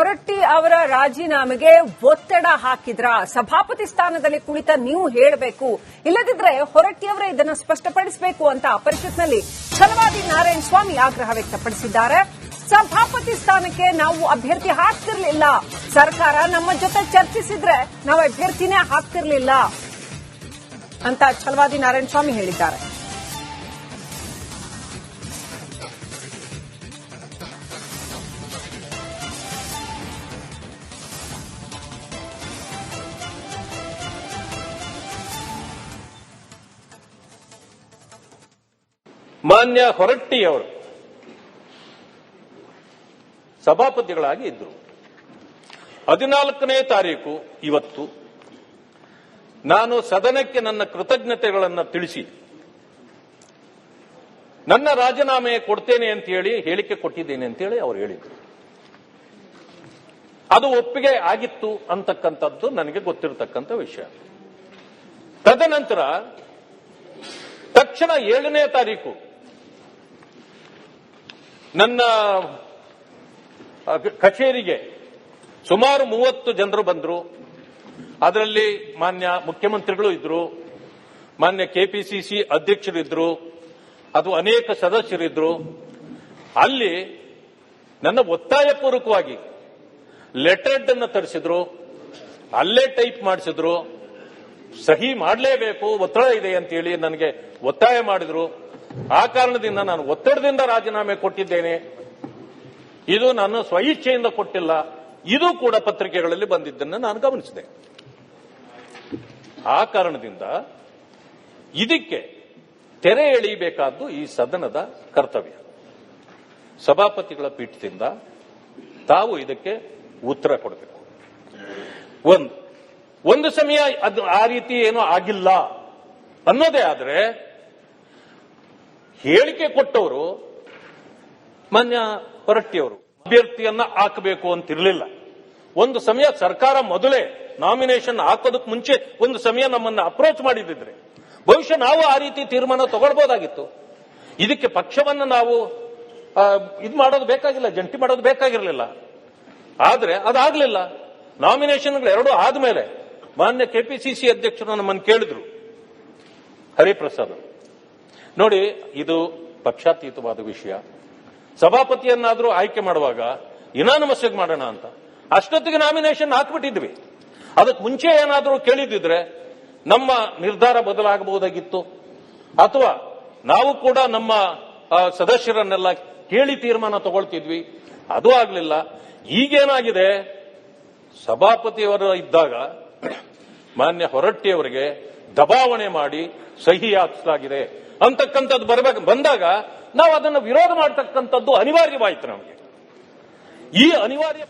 ಹೊರಟ್ಟಿ ಅವರ ರಾಜೀನಾಮೆಗೆ ಒತ್ತಡ ಹಾಕಿದ್ರ? ಸಭಾಪತಿ ಸ್ಥಾನದಲ್ಲಿ ಕುಳಿತ ನೀವು ಹೇಳಬೇಕು, ಇಲ್ಲದಿದ್ರೆ ಹೊರಟ್ಟಿ ಅವರೇ ಇದನ್ನು ಸ್ಪಷ್ಟಪಡಿಸಬೇಕು ಅಂತ ಪರಿಷತ್ನಲ್ಲಿ ಛಲವಾದಿ ನಾರಾಯಣ ಸ್ವಾಮಿ ಆಗ್ರಹ ವ್ಯಕ್ತಪಡಿಸಿದ್ದಾರೆ. ಸಭಾಪತಿ ಸ್ಥಾನಕ್ಕೆ ನಾವು ಅಭ್ಯರ್ಥಿ ಹಾಕ್ತಿರ್ಲಿಲ್ಲ, ಸರ್ಕಾರ ನಮ್ಮ ಜೊತೆ ಚರ್ಚಿಸಿದ್ರೆ ನಾವು ಅಭ್ಯರ್ಥಿನೇ ಹಾಕ್ತಿರ್ಲಿಲ್ಲ ಅಂತ ಛಲವಾದಿ ನಾರಾಯಣ ಸ್ವಾಮಿ ಹೇಳಿದ್ದಾರೆ. ಮಾನ್ಯ ಹೊರಟ್ಟಿಯವರು ಸಭಾಪತಿಗಳಾಗಿ ಇದ್ದರು. 14ನೇ ತಾರೀಕು ಇವತ್ತು ನಾನು ಸದನಕ್ಕೆ ನನ್ನ ಕೃತಜ್ಞತೆಗಳನ್ನು ತಿಳಿಸಿ ನನ್ನ ರಾಜೀನಾಮೆ ಕೊಡ್ತೇನೆ ಅಂತ ಹೇಳಿ ಹೇಳಿಕೆ ಕೊಟ್ಟಿದ್ದೇನೆ ಅಂತೇಳಿ ಅವರು ಹೇಳಿದರು. ಅದು ಒಪ್ಪಿಗೆ ಆಗಿತ್ತು ಅಂತಕ್ಕಂಥದ್ದು ನನಗೆ ಗೊತ್ತಿರತಕ್ಕಂಥ ವಿಷಯ. ತದನಂತರ ತಕ್ಷಣ 7ನೇ ತಾರೀಕು ನನ್ನ ಕಚೇರಿಗೆ ಸುಮಾರು 30 ಜನರು ಬಂದರು. ಅದರಲ್ಲಿ ಮಾನ್ಯ ಮುಖ್ಯಮಂತ್ರಿಗಳು ಇದ್ರು, ಮಾನ್ಯ ಕೆಪಿಸಿಸಿ ಅಧ್ಯಕ್ಷರಿದ್ರು, ಅದು ಅನೇಕ ಸದಸ್ಯರಿದ್ರು. ಅಲ್ಲಿ ನನ್ನ ಒತ್ತಾಯಪೂರ್ವಕವಾಗಿ ಲೆಟರ್ಡ್ ಅನ್ನು ತರಿಸಿದ್ರು, ಅಲ್ಲೇ ಟೈಪ್ ಮಾಡಿಸಿದ್ರು, ಸಹಿ ಮಾಡಲೇಬೇಕು, ಒತ್ತಡ ಇದೆ ಅಂತೇಳಿ ನನಗೆ ಒತ್ತಾಯ ಮಾಡಿದ್ರು. ಆ ಕಾರಣದಿಂದ ನಾನು ಒತ್ತಡದಿಂದ ರಾಜೀನಾಮೆ ಕೊಟ್ಟಿದ್ದೇನೆ. ಇದು ನಾನು ಸ್ವಇಚ್ಛೆಯಿಂದ ಕೊಟ್ಟಿಲ್ಲ. ಇದು ಕೂಡ ಪತ್ರಿಕೆಗಳಲ್ಲಿ ಬಂದಿದ್ದನ್ನು ನಾನು ಗಮನಿಸಿದೆ. ಆ ಕಾರಣದಿಂದ ಇದಕ್ಕೆ ತೆರೆ ಎಳೆಯಬೇಕಾದ್ದು ಈ ಸದನದ ಕರ್ತವ್ಯ. ಸಭಾಪತಿಗಳ ಪೀಠದಿಂದ ತಾವು ಇದಕ್ಕೆ ಉತ್ತರ ಕೊಡಬೇಕು. ಒಂದು ಸಮಯ ಅದು ಆ ರೀತಿ ಏನೂ ಆಗಿಲ್ಲ ಅನ್ನೋದೇ ಆದರೆ ಹೇಳಿಕೆ ಕೊಟ್ಟವರು ಮಾನ್ಯ ಹೊರಟ್ಟಿಯವರು ಅಭ್ಯರ್ಥಿಯನ್ನ ಹಾಕಬೇಕು ಅಂತಿರಲಿಲ್ಲ. ಒಂದು ಸಮಯ ಸರ್ಕಾರ ಮೊದಲೇ ನಾಮಿನೇಷನ್ ಹಾಕೋದಕ್ಕೆ ಮುಂಚೆ ಒಂದು ಸಮಯ ನಮ್ಮನ್ನ ಅಪ್ರೋಚ್ ಮಾಡಿದ್ರೆ ಬಹುಶಃ ನಾವು ಆ ರೀತಿ ತೀರ್ಮಾನ ತಗೊಳ್ಬಹುದಾಗಿತ್ತು. ಇದಕ್ಕೆ ಪಕ್ಷವನ್ನು ನಾವು ಇದು ಮಾಡೋದು ಬೇಕಾಗಿಲ್ಲ, ಜಂಟಿ ಮಾಡೋದು ಬೇಕಾಗಿರಲಿಲ್ಲ. ಆದ್ರೆ ಅದಾಗಲಿಲ್ಲ. ನಾಮಿನೇಷನ್ಗಳು ಎರಡೂ ಆದ್ಮೇಲೆ ಮಾನ್ಯ ಕೆಪಿಸಿಸಿ ಅಧ್ಯಕ್ಷರು ನಮ್ಮನ್ನು ಕೇಳಿದ್ರು, ಹರಿಪ್ರಸಾದ್ ನೋಡಿ ಇದು ಪಕ್ಷಾತೀತವಾದ ವಿಷಯ, ಸಭಾಪತಿಯನ್ನಾದರೂ ಆಯ್ಕೆ ಮಾಡುವಾಗ ಇನಾನಮಸ್ ಮಾಡೋಣ ಅಂತ. ಅಷ್ಟೊತ್ತಿಗೆ ನಾಮಿನೇಷನ್ ಹಾಕ್ಬಿಟ್ಟಿದ್ವಿ. ಅದಕ್ಕೆ ಮುಂಚೆ ಏನಾದರೂ ಕೇಳಿದಿದ್ರೆ ನಮ್ಮ ನಿರ್ಧಾರ ಬದಲಾಗಬಹುದಾಗಿತ್ತು, ಅಥವಾ ನಾವು ಕೂಡ ನಮ್ಮ ಸದಸ್ಯರನ್ನೆಲ್ಲ ಕೇಳಿ ತೀರ್ಮಾನ ತಗೊಳ್ತಿದ್ವಿ. ಅದು ಆಗಲಿಲ್ಲ. ಈಗೇನಾಗಿದೆ, ಸಭಾಪತಿಯವರು ಇದ್ದಾಗ ಮಾನ್ಯ ಹೊರಟ್ಟಿಯವರಿಗೆ ದಬಾವಣೆ ಮಾಡಿ ಸಹಿ ಹಾಕಿಸಲಾಗಿದೆ ಅಂತಕ್ಕಂಥದ್ದು ಬಂದಾಗ ನಾವು ಅದನ್ನು ವಿರೋಧ ಮಾಡತಕ್ಕಂಥದ್ದು ಅನಿವಾರ್ಯವಾಯಿತು ನಮಗೆ. ಈ ಅನಿವಾರ್ಯ